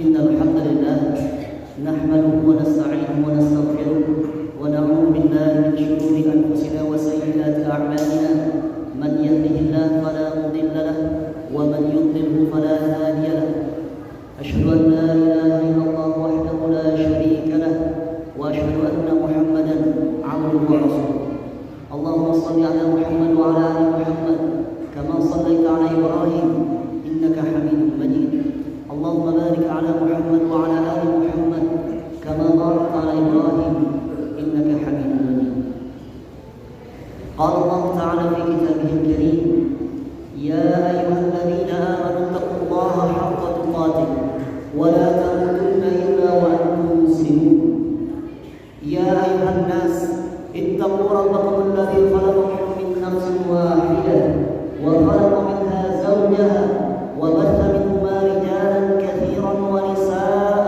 إن الحمد لله نحمده ونستعينه ونستغفره ونعوذ بالله من شرور أنفسنا وسيئات أعمالنا من يهده الله فلا مضل له ومن يضلله فلا هادي له أشهد أن لا إله إلا الله وحده لا شريك له وأشهد أن محمدا عبده ورسوله اللهم صل على محمد وعلى آل محمد كما صليت على إبراهيم إنك حميد مجيد اللهم بارك على محمد وعلى آل محمد كما باركت على إبراهيم إنك حميد مجيد قال الله تعالى في كتابه الكريم يا أيها الذين آمنوا اتقوا الله حق تقاته ولا تموتن إلا وأنتم مسلمون يا أيها الناس اتقوا ربكم الذي خلقكم من نفس واحدة وخلق منها زوجها وبث منهما رجالا كثيرا ونساء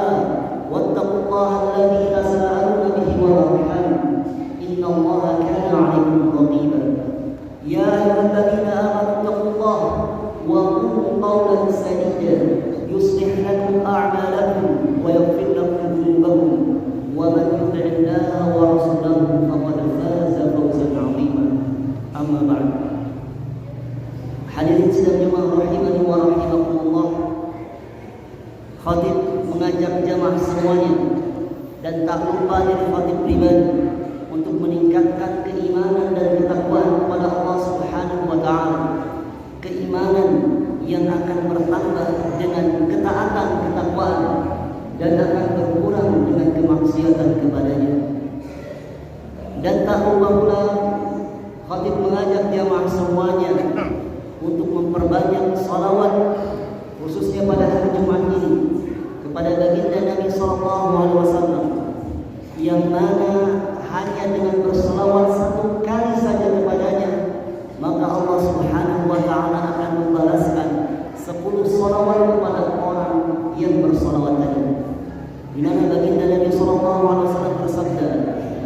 واتقوا الله الذي تساءلون به والأرحام إن الله كان عليكم رقيبا يا أيها الذين آمنوا اتقوا الله وقولوا قولا سديدا يصلح لكم أعمالكم ويغفر لكم ذنوبكم ومن يطع الله ورسوله فقد فاز فوزا عظيما أما بعد hadirin sidang jemaah rahimani wa rahimakumullah. Khatib mengajak jemaah semuanya dan tak lupa dari khatib pribadi untuk meningkatkan keimanan dan ketakwaan kepada Allah Subhanahu wa taala. Keimanan yang akan bertambah dengan ketaatan ketakwaan dan akan berkurang dengan kemaksiatan kepadanya. Dan tak lupa pula khatib mengajak jemaah semuanya untuk memperbanyak salawat khususnya pada hari Jumat ini kepada baginda Nabi SAW yang mana hanya dengan bersalawat satu kali saja kepadanya maka Allah Subhanahu wa taala akan membalaskan 10 salawat kepada orang yang bersalawat tadi. Di mana baginda Nabi SAW bersabda,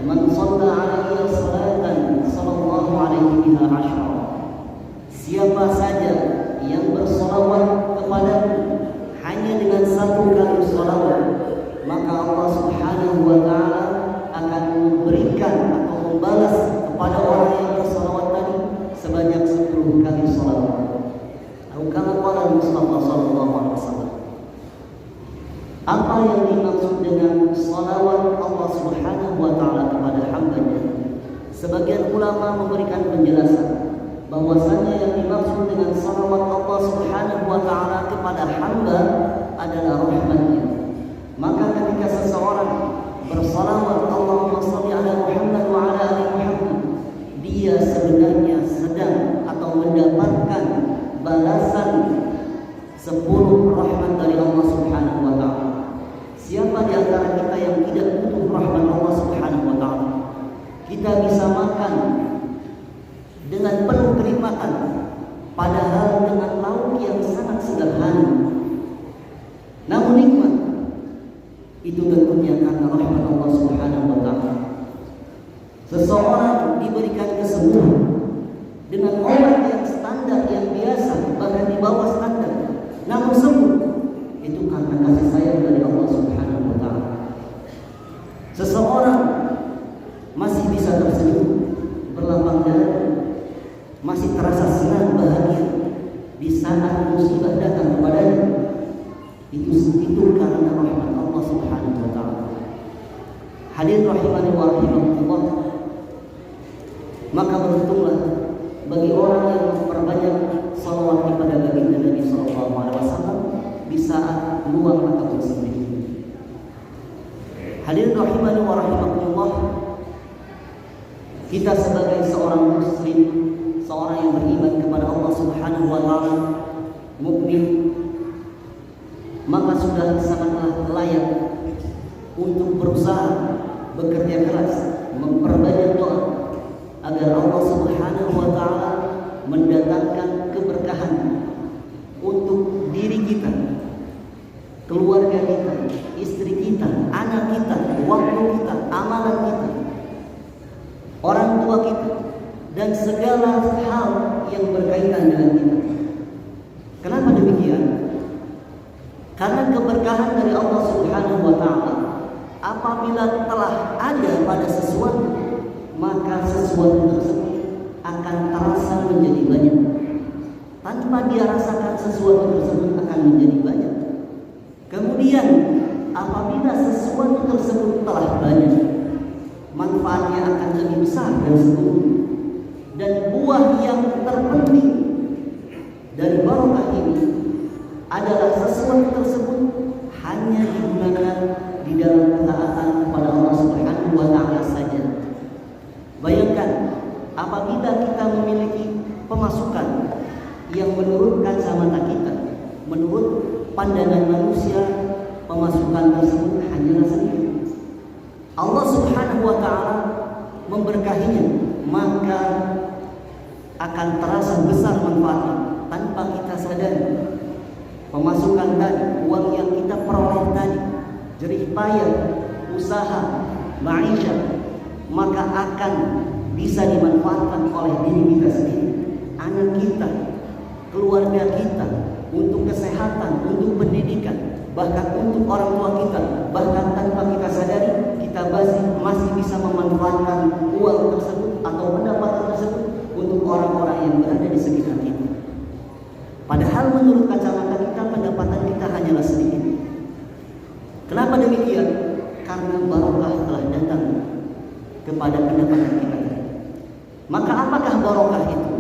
"Man shalla 'alaihi Apa yang dimaksud dengan salawat Allah Subhanahu wa ta'ala kepada hambanya? Sebagian ulama memberikan penjelasan bahwasanya yang dimaksud dengan salawat Allah Subhanahu wa ta'ala kepada hamba adalah rahmatnya. Maka ketika seseorang bersalawat Allahumma shalli ala Muhammad wa ala ali Muhammad, dia sebenarnya sedang atau mendapatkan balasan 10 rahmat dari Allah Subhanahu wa ta'ala. Siapa di antara kita yang tidak butuh rahmat Allah Subhanahu wa ta'ala? Kita bisa makan dengan penuh kenikmatan, padahal dengan lauk yang sangat sederhana, namun nikmat. Itu tentunya karena rahmat Allah Subhanahu wa ta'ala. Seseorang diberikan kesembuhan dengan obat yang standar, yang biasa, bahkan di bawah standar, namun sembuh. Itu karena kasih sayang dari Allah Subhanahu wa ta'ala. Seseorang masih bisa tersenyum, berlapang dada, masih terasa senang, bahagia di saat musibah datang kepadanya. Itu karena rahmat Allah Subhanahu wa ta'ala. Hadirin rahimani wa rahimakumullah. Maka beruntunglah bagi orang yang memperbanyak salawat kepada baginda Nabi sallallahu alaihi wasallam di saat luang ataupun sendiri. Hadirin rahimani wa rahimakumullah. Kita sebagai seorang muslim, seorang yang beriman kepada Allah Subhanahu wa ta'ala, mukmin, maka sudah sangatlah layak untuk berusaha, bekerja keras, memperbanyak doa agar Allah Subhanahu wa ta'ala mendatangkan keberkahan untuk diri kita, keluarga kita, istri kita, anak kita, waktu kita, amalan kita, orang tua kita, dan segala hal yang berkaitan dengan kita. Kenapa demikian? Karena keberkahan dari Allah Subhanahu wa ta'ala apabila telah ada pada sesuatu, maka sesuatu tersebut akan terasa menjadi banyak. Tanpa dia rasakan, sesuatu tersebut akan menjadi banyak. Kemudian apabila sesuatu tersebut telah banyak, manfaatnya akan lebih besar dan seluruh. Dan buah yang terpenting dari barokah ini adalah sesuatu tersebut hanya digunakan di dalam ketaatan kepada Allah Subhanahu wa ta'ala saja. Bayangkan apabila kita memiliki pemasukan yang menurut kacamata kita, menurut pandangan manusia, pemasukan tersebut hanyalah sedikit. Allah Subhanahu wa ta'ala memberkahinya, maka akan terasa besar manfaatnya tanpa kita sadari. Pemasukan tadi, uang yang kita peroleh tadi, jerih payah, usaha, maisha, maka akan bisa dimanfaatkan oleh diri kita sendiri, anak kita, keluarga kita, untuk kesehatan, untuk pendidikan, bahkan untuk orang tua kita. Bahkan tanpa kita sadari, kita masih bisa memanfaatkan uang tersebut atau pendapatan tersebut untuk orang-orang yang berada di sekitar kita. Padahal menurut kacamata kita, pendapatan kita hanyalah sedikit. Kenapa demikian? Karena barokah telah datang kepada pendapatan kita. Maka apakah barokah itu?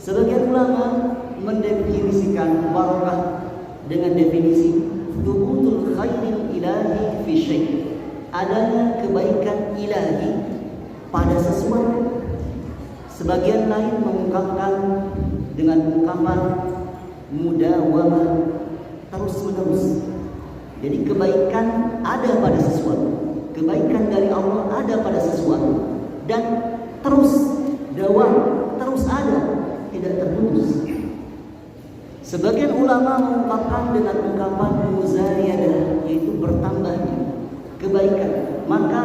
Sebagian ulama mendefinisikan barokah dengan definisi thubutul khairil ilahi fi syai', adanya kebaikan ilahi pada sesuatu. Sebagian lain mengungkapkan dengan ungkapan mudawamah, terus menerus. Jadi kebaikan ada pada sesuatu, kebaikan dari Allah ada pada sesuatu, dan terus dawam, terus ada, tidak terputus. Sebagian ulama mengungkapkan dengan ungkapan muzayadah, yaitu bertambahnya kebaikan. Maka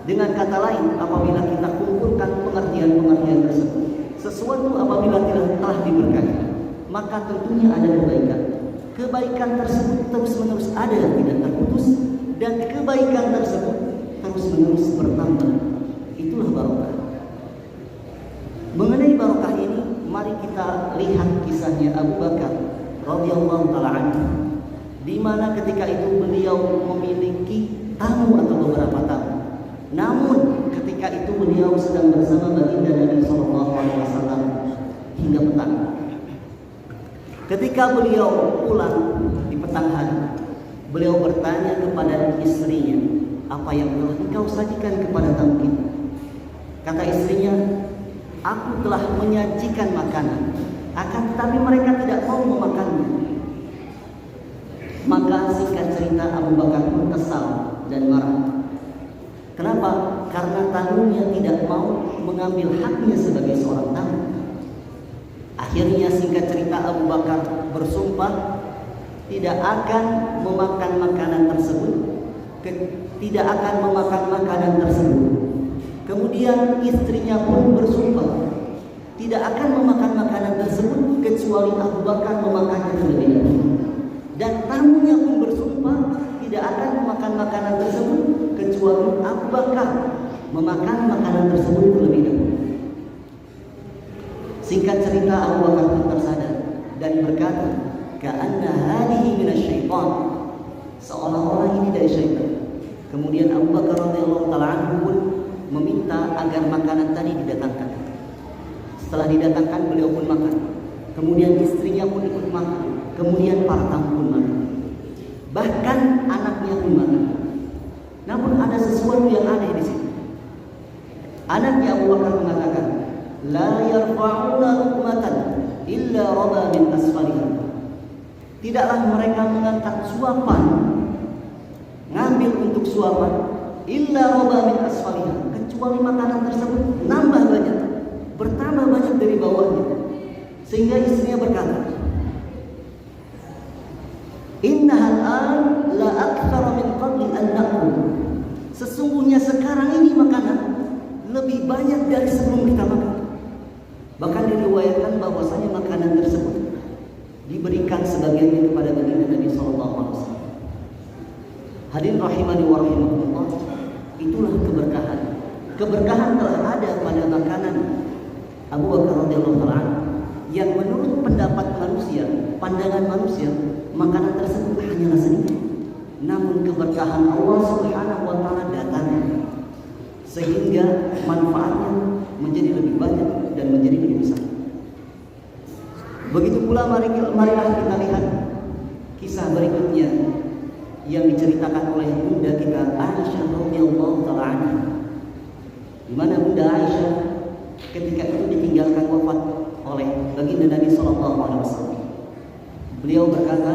dengan kata lain, apabila kita kumpulkan pengertian-pengertian tersebut, sesuatu apabila telah diberkahi, maka tentunya ada kebaikan. Kebaikan tersebut terus-menerus ada, tidak terputus, dan kebaikan tersebut terus-menerus bertambah. Itulah barokah. Mengenai barokah ini, mari kita lihat kisahnya Abu Bakar radhiyallahu taala anhu. di mana ketika itu beliau memiliki tamu atau beberapa tamu. Namun ketika itu beliau sedang bersama baginda Nabi Sallallahu Alaihi Wasallam hingga petang. Ketika beliau pulang di petang hari, beliau bertanya kepada istrinya, apa yang telah engkau sajikan kepada tamu kita? Kata istrinya, aku telah menyajikan makanan, akan tetapi mereka tidak mau memakannya. Maka singkat cerita Abu Bakar pun kesal dan marah. Kenapa? Karena tamunya tidak mau mengambil haknya sebagai seorang tamu. Akhirnya singkat cerita Abu Bakar bersumpah tidak akan memakan makanan tersebut, tidak akan memakan makanan tersebut. Kemudian istrinya pun bersumpah tidak akan memakan makanan tersebut kecuali Abu Bakar memakannya terlebih dahulu. Dan tamunya pun bersumpah tidak akan memakan makanan tersebut kecuali Abu Bakar memakan makanan tersebut terlebih dahulu. Singkat cerita Abu Bakar pun tersadar dan berkata, "Ka'anna hadhihi minasyaitan." Seolah-olah ini dari syaitan. Kemudian Abu Bakar radhiyallahu taala anhu pun meminta agar makanan tadi didatangkan. Setelah didatangkan beliau pun makan. Kemudian istrinya pun ikut makan. Kemudian para tamu pun makan. Bahkan anaknya pun makan. Namun ada sesuatu yang aneh di sini. Anaknya Abu Bakar mengatakan, "La yarfa'una luqmatan illa raba min asfaliha." Tidaklah mereka mengangkat suapan, ngambil untuk suapan, illa raba min asfaliha, kecuali makanan tersebut nambah banyak, bertambah banyak dari bawahnya. Sehingga istrinya berkata, "Innahal an la aktsara min qabli an na'kul." Sesungguhnya sekarang ini makanan lebih banyak dari sebelum kita makan. Bahkan diriwayatkan bahwasanya makanan tersebut diberikan sebagiannya kepada baginda Nabi Sallallahu Alaihi Wasallam. Hadirin rahimani wa rahimakumullah, itulah keberkahan. Keberkahan telah ada pada makanan Abu Bakar radhiyallahu taala yang menurut pendapat manusia, pandangan manusia, makanan tersebut hanyalah sedikit. Namun keberkahan Allah Subhanahu wa taala datang sehingga manfaatnya menjadi lebih banyak dan menjadi lebih besar. Begitu pula marilah kita lihat kisah berikutnya yang diceritakan oleh bunda kita Aisyah radhiyallahu taala anha. Di mana Bunda Aisyah ketika itu ditinggalkan wafat oleh baginda Nabi sallallahu alaihi wasallam. Beliau berkata,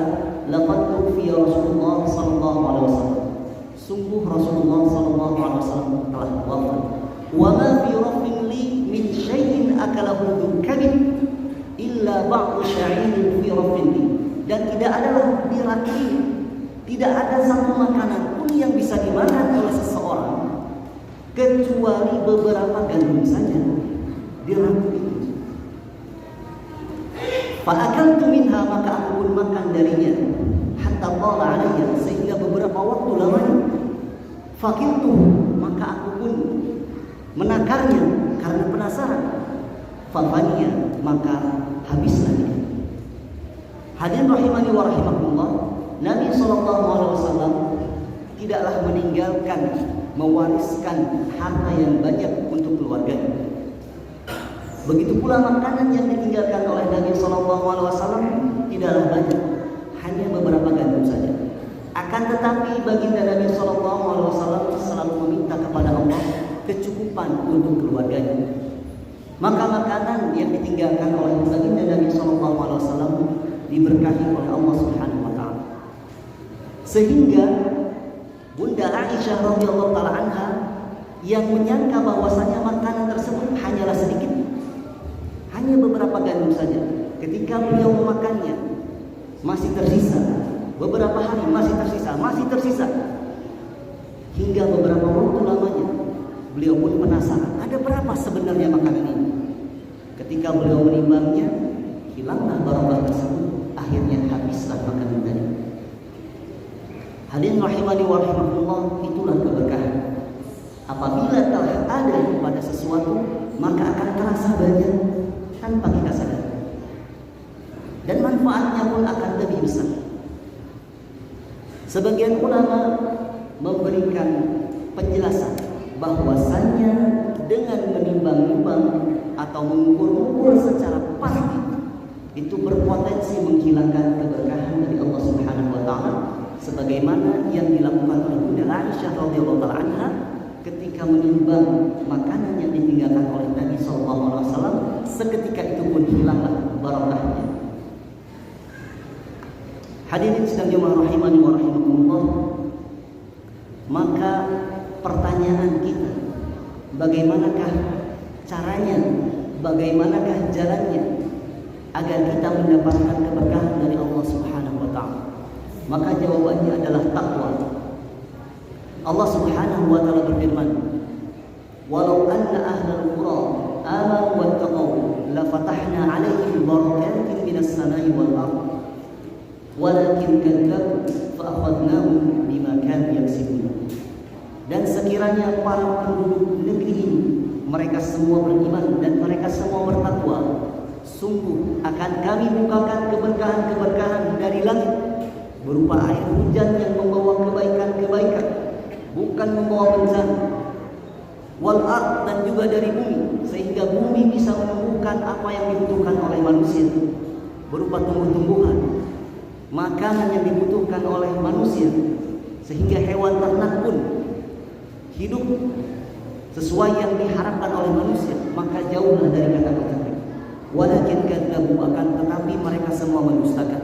"Laqad tuwfiya Rasulullah sallallahu alaihi wasallam." Sungguh Rasulullah sallallahu alaihi wasallam telah wafat. "Wa ma fi rafin li min syai'in akalahu dzukabin illa ba'du sya'irin fi rafin li." Dan tidak adalah di raki, tidak ada satu makanan pun yang bisa dimakan oleh seseorang kecuali beberapa gandum saja di raki itu. Fa'akaltu minha, maka aku pun makan darinya hatta qala alayya, sehingga beberapa waktu lamanya. Fakiltu, maka aku pun menakarnya karena penasaran. Fafaniya, maka habislah dia. Hadirin rahimani wa rahimakumullah, Nabi sallallahu alaihi wasallam tidaklah meninggalkan, mewariskan harta yang banyak untuk keluarganya. Begitu pula makanan yang ditinggalkan oleh Nabi sallallahu alaihi wasallam tidaklah banyak, hanya beberapa gandum saja. Akan tetapi baginda Nabi sallallahu alaihi wasallam selalu meminta kepada Allah kecukupan untuk keluarganya. Maka makanan yang ditinggalkan oleh baginda Nabi sallallahu alaihi wasallam diberkahi oleh Allah Subhanahu wa taala. Sehingga Bunda Aisyah radhiyallahu taala anha yang menyangka bahwasanya makanan tersebut hanyalah sedikit, hanya beberapa gandum saja, ketika beliau memakannya masih tersisa, beberapa hari masih tersisa, hingga beberapa waktu lamanya beliau pun penasaran, ada berapa sebenarnya makanan ini. Ketika beliau menimbangnya, hilanglah barokah tersebut, akhirnya habislah makanan tadi. Hadirin rahimani wa rahimakumullah, itulah keberkahan. Apabila telah ada pada sesuatu, maka akan terasa banyak tanpa kita sadar, dan manfaatnya pun akan lebih besar. Sebagian ulama memberikan penjelasan bahwasannya dengan menimbang-nimbang atau mengukur-ukur secara pasti itu berpotensi menghilangkan keberkahan dari Allah Subhanahu wa taala, sebagaimana yang dilakukan oleh Bunda Aisyah radhiyallahu taala anha ketika menimbang makanan yang ditinggalkan oleh Nabi sallallahu alaihi wasallam, seketika itu pun hilanglah barakahnya. Hadirin sedang jemaah rahimani wa rahimakumullah, maka pertanyaan kita, bagaimanakah caranya, bagaimanakah jalannya agar kita mendapatkan keberkahan dari Allah Subhanahu wa taala? Maka jawabannya adalah takwa. Allah Subhanahu wa taala berfirman, "Walau anna ahlal qura amanu wattaqau la fatahna 'alaihim barakatin minas samai wal ardh walakin kadzabu fa akhadnahum bima kanu yaksibun." Dan sekiranya para penduduk negeri ini mereka semua beriman dan mereka semua bertakwa, sungguh akan kami bukakan keberkahan-keberkahan dari langit berupa air hujan yang membawa kebaikan-kebaikan, bukan membawa bencana. Wal ard, dan juga dari bumi, sehingga bumi bisa menumbuhkan apa yang dibutuhkan oleh manusia berupa tumbuh-tumbuhan, makanan yang dibutuhkan oleh manusia, sehingga hewan ternak pun hidup sesuai yang diharapkan oleh manusia. Maka jauhlah dari kata-kata mereka. Walakin kadzabu, akan tetapi mereka semua mendustakan.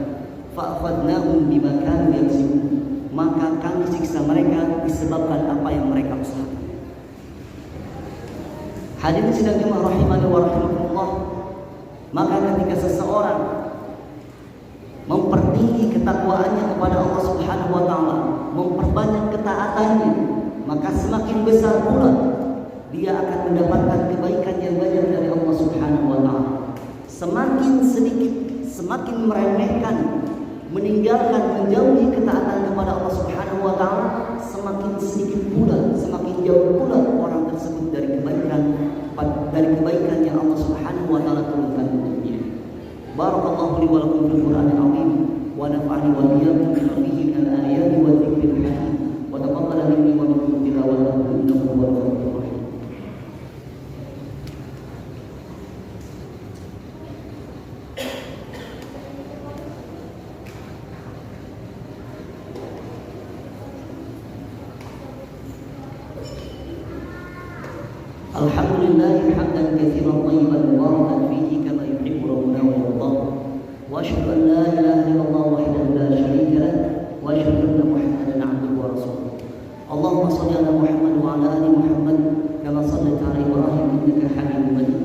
Fa akhadnahum bima kanu yaksibun, maka kami siksa mereka disebabkan apa yang mereka usahakan. Hadirin sidang jemaah rahimani wa rahimakumullah, maka ketika seseorang mempertinggi ketakwaannya kepada Allah Subhanahu wa taala, memperbanyak ketaatannya, maka semakin besar pula dia akan mendapatkan kebaikan yang banyak dari Allah Subhanahu wa taala. Semakin sedikit, semakin meremehkan, meninggalkan, menjauhi ketaatan kepada Allah Subhanahu wa taala, semakin sedikit pula, semakin jauh pula orang tersebut dari kebaikan yang Allah Subhanahu wa taala turunkan untuknya. Barakallahu li wa lakum fil Qur'anil azim wa nafa'ani wa iyyakum bima fihi min al-ayati wa dhikril hakim wa taqabbal minni wa minkum tilawatahu innahu huwal ghafurur rahim. Alhamdulillah hamdan katsiran thayyiban mubarakan fihi kama yuhibbu rabbuna wa yardah. Wa asyhadu an la ilaha illallah wahdahu la syarika lah wa asyhadu anna Muhammadan 'abduhu wa rasuluh. Allahumma shalli ala Muhammad wa ala ali Muhammad kama shallaita ala Ibrahim innaka Hamidum Majid.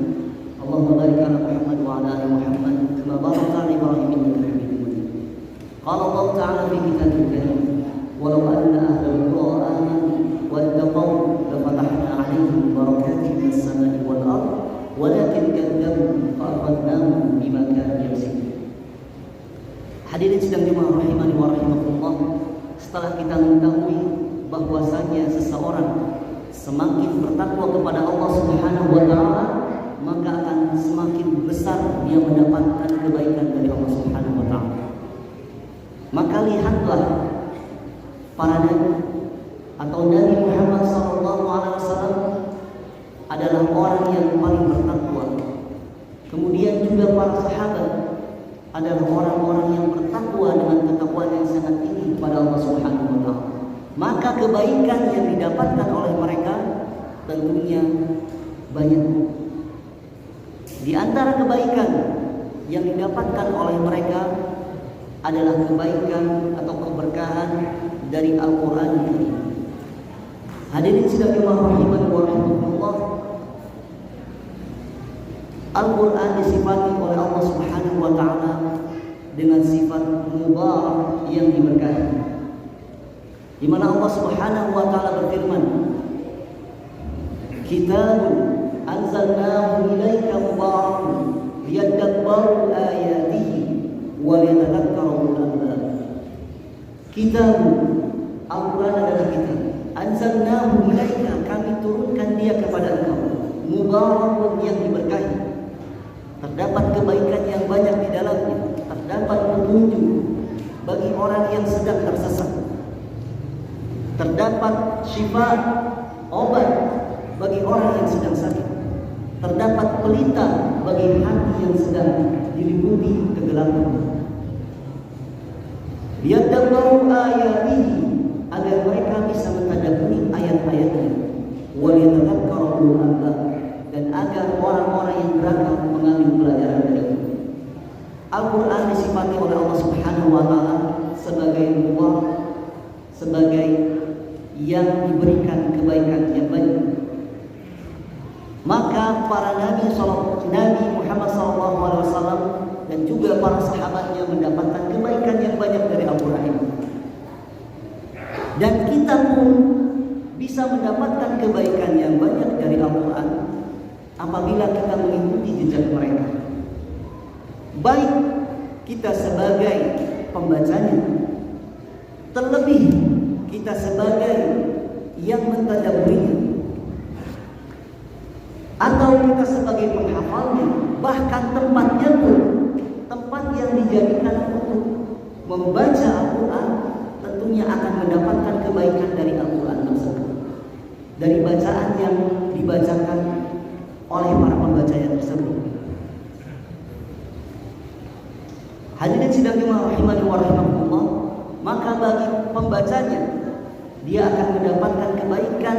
Allahumma barik ala Muhammad wa ala ali Muhammad kama barakta ala Ibrahim innaka Hamidum Majid. Qala Allah ta'ala fi kitabil karim, walau anna ahlal qura amanu wattaqau la fatahna 'alaihim barakatin minas samai wal ardh walakin kadzabu fa akhadnahum bima kanu yaksibun. Hadirin sidang jemaah rahimani wa rahimakumullah, setelah kita mengetahui bahwasanya seseorang semakin bertakwa kepada Allah Subhanahu wa taala, maka akan semakin besar dia mendapatkan kebaikan dari Allah Subhanahu wa taala. Maka lihatlah para nabi atau Nabi Muhammad sallallahu alaihi wasallam adalah orang yang paling bertakwa. Kemudian juga para sahabat adalah orang-orang yang bertakwa dengan ketakwaan yang sangat tinggi kepada Allah Subhanahu wa taala. Maka kebaikan yang didapatkan oleh mereka tentunya banyak. Di antara kebaikan yang didapatkan oleh mereka adalah kebaikan atau keberkahan dari Al-Qur'an ini. Hadirin sidang jemaah rahimani wa rahimakumullah, Al-Quran disifati oleh Allah Subhanahu wa ta'ala dengan sifat mubarak yang diberkahi, di mana Allah Subhanahu wa ta'ala berfirman, Kitabun anzalnahu ilaika mubarakun liyadabbaru ayatihi wa liyatadhakkara ulul albab. Kitabun, Al-Quran adalah kitab, anzalnahu ilaika, kami turunkan dia kepada engkau, mubarakun yang diberkahi, terdapat kebaikan yang banyak di dalamnya, terdapat petunjuk bagi orang yang sedang tersesat, terdapat syifa, obat bagi orang yang sedang sakit, terdapat pelita bagi hati yang sedang diliputi kegelapan. Liyadabbaru ayatihi, agar mereka bisa mentadabburi ayat-ayatnya, wa liyatadzakkara ulul albab, dan agar orang-orang yang berakal mengambil pelajaran darinya. Al-Quran disifati oleh Allah Subhanahu wa Ta'ala sebagai nubuah, sebagai yang diberikan kebaikan yang banyak. Maka para Nabi Muhammad SAW dan juga para sahabatnya mendapatkan kebaikan yang banyak dari Al-Quran. Dan kita pun bisa mendapatkan kebaikan yang banyak dari Al-Quran apabila kita mengikuti jejak mereka. Baik kita sebagai pembacanya, terlebih kita sebagai yang mentadabburinya, atau kita sebagai penghafalnya, bahkan tempatnya pun tempat yang dijadikan untuk membaca Al-Quran tentunya akan mendapatkan kebaikan dari Al-Quran tersebut, dari bacaan yang dibacakan oleh para pembacanya tersebut. Hadirin sidang jemaah rahimani wa rahimakumullah, maka bagi pembacanya dia akan mendapatkan kebaikan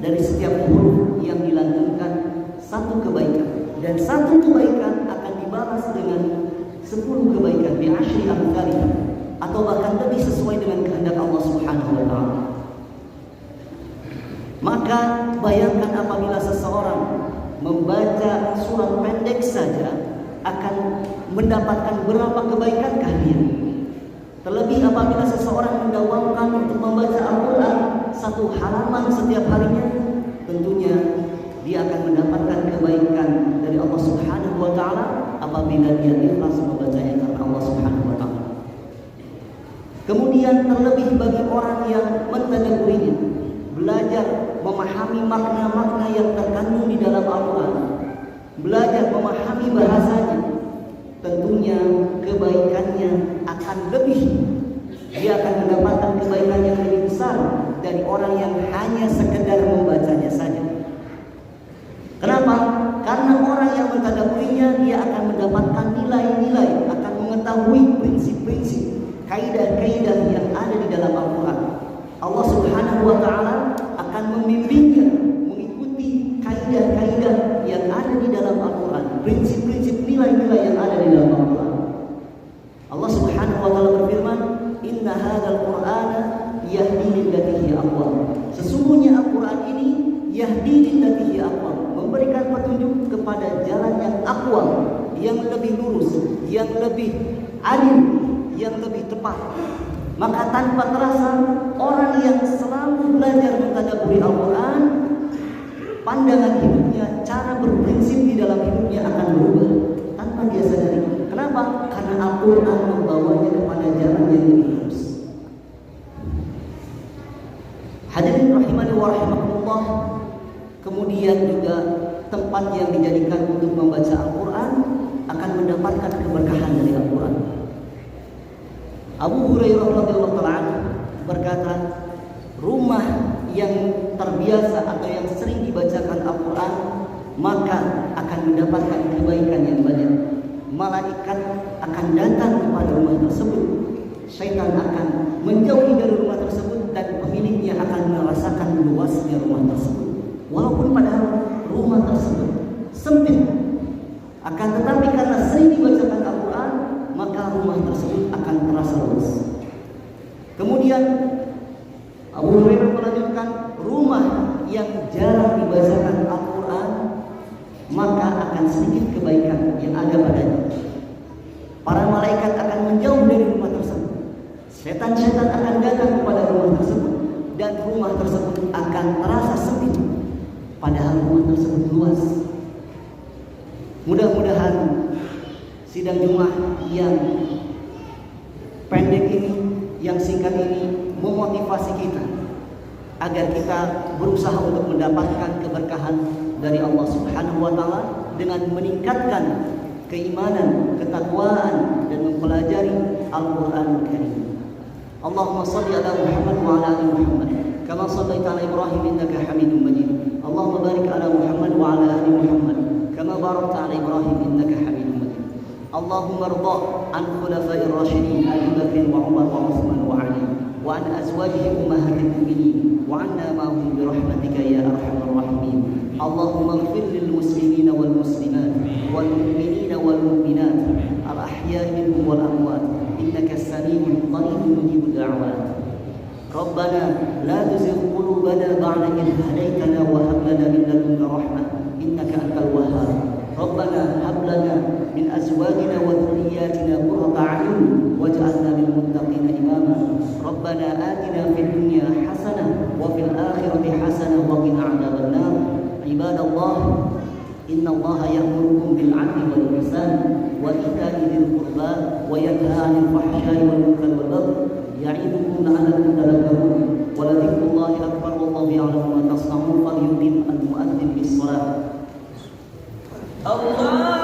dari setiap huruf yang dilantunkan, satu kebaikan, dan satu kebaikan akan dibalas dengan 10 kebaikan bi asyri amsalih, atau bahkan lebih sesuai dengan kehendak Allah Subhanahu wa Ta'ala. Maka bayangkan apabila seseorang membaca surah pendek saja akan mendapatkan berapa kebaikankah dia? Terlebih apabila seseorang mendawamkan untuk membaca Al-Quran 1 halaman setiap harinya, tentunya dia akan mendapatkan kebaikan dari Allah Subhanahu wa Ta'ala apabila dia ikhlas membacanya karena Allah Subhanahu wa Ta'ala. Kemudian terlebih bagi orang yang mentadabburinya, belajar memahami makna-makna yang terkandung di dalam Al-Quran, belajar memahami bahasanya, tentunya kebaikannya akan lebih. Dia akan mendapatkan kebaikan yang lebih besar dari orang yang hanya sekedar membacanya saja. Kenapa? Karena orang yang mentadabburinya dia akan mendapatkan nilai-nilai, akan mengetahui prinsip-prinsip, kaidah-kaidah yang ada di dalam Al-Quran. Allah Subhanahu wa Ta'ala akan membimbingnya mengikuti kaidah-kaidah yang ada di dalam Al-Quran, prinsip-prinsip, nilai-nilai yang ada di dalam Al-Quran. Allah Subhanahu wa Ta'ala berfirman, "Inna hadzal Qur'ana yahdi lillati hiya aqwam." Sesungguhnya Al-Quran ini yahdi lillati hiya aqwam, memberikan petunjuk kepada jalan yang aqwam, yang lebih lurus, yang lebih adil, yang lebih tepat. Maka tanpa terasa orang yang selalu belajar mentadabburi Al-Quran, pandangan hidupnya, cara berprinsip di dalam hidupnya akan berubah tanpa dia sadari. Kenapa? Karena Al-Quran membawanya kepada jalan yang lebih lurus. Hadirin rahimani wa rahimakumullah, kemudian juga tempat yang dijadikan untuk membaca Al-Quran akan mendapatkan keberkahan dari Al-Quran. Abu Hurairah radhiyallahu anhu berkata, rumah yang terbiasa atau yang sering dibacakan Al-Quran maka akan mendapatkan kebaikan yang banyak. Malaikat akan datang kepada rumah tersebut, syaitan akan menjauhi dari rumah tersebut, dan pemiliknya akan merasakan luasnya rumah tersebut. Walaupun padahal rumah tersebut sempit, akan tetapi karena sering dibacakan Al-Quran, maka rumah tersebut akan terasa luas. Kemudian Abu Hurairah melanjutkan, rumah yang jarang dibacakan Al-Quran maka akan sedikit kebaikan yang ada padanya. Para malaikat akan menjauh dari rumah tersebut, setan-setan akan datang kepada rumah tersebut, dan rumah tersebut akan terasa sempit padahal rumah tersebut luas. Mudah-mudahan sidang Jumat yang pendek ini, yang singkat ini memotivasi kita agar kita berusaha untuk mendapatkan keberkahan dari Allah Subhanahu wa Ta'ala dengan meningkatkan keimanan, ketakwaan, dan mempelajari Al-Quran Al-Karim. Allahumma salli ala Muhammad wa ala ali Muhammad كما صليت على إبراهيم إنك حميد مجيد. اللهم بارك على محمد وعلى آل محمد كما باركت على إبراهيم إنك حميد مجيد. اللهم ارض عن خلفاء الراشدين أبي بكر وعمر وعثمان وعلي وعن أزواجه أمهات المؤمنين وعنا معهم برحمتك يا أرحم الراحمين. اللهم اغفر للمسلمين والمسلمات والمؤمنين والمؤمنات الأحياء منهم والأموات إنك السميع القريب مجيب الدعوات. ربنا لا تزغ قلوبنا بعد إذ هديتنا وهب لنا من لدنك رحمة إنك أنت الوهاب. ربنا هب لنا من أزواجنا وذرياتنا قرة أعين واجعلنا للمتقين إماما. ربنا آتنا في الدنيا حسنة وفي الآخرة حسنة وقنا عذاب النار. عباد الله، إن الله يأمركم بالعدل والإحسان وإيتاء ذي القربى وينهى عن الفحشاء والمنكر والبغي يعظكم لعلكم تذكرون. ولذكر الله أكبر والله يعلم ما تصنعون. فليقم المؤذن بالصلاة. الله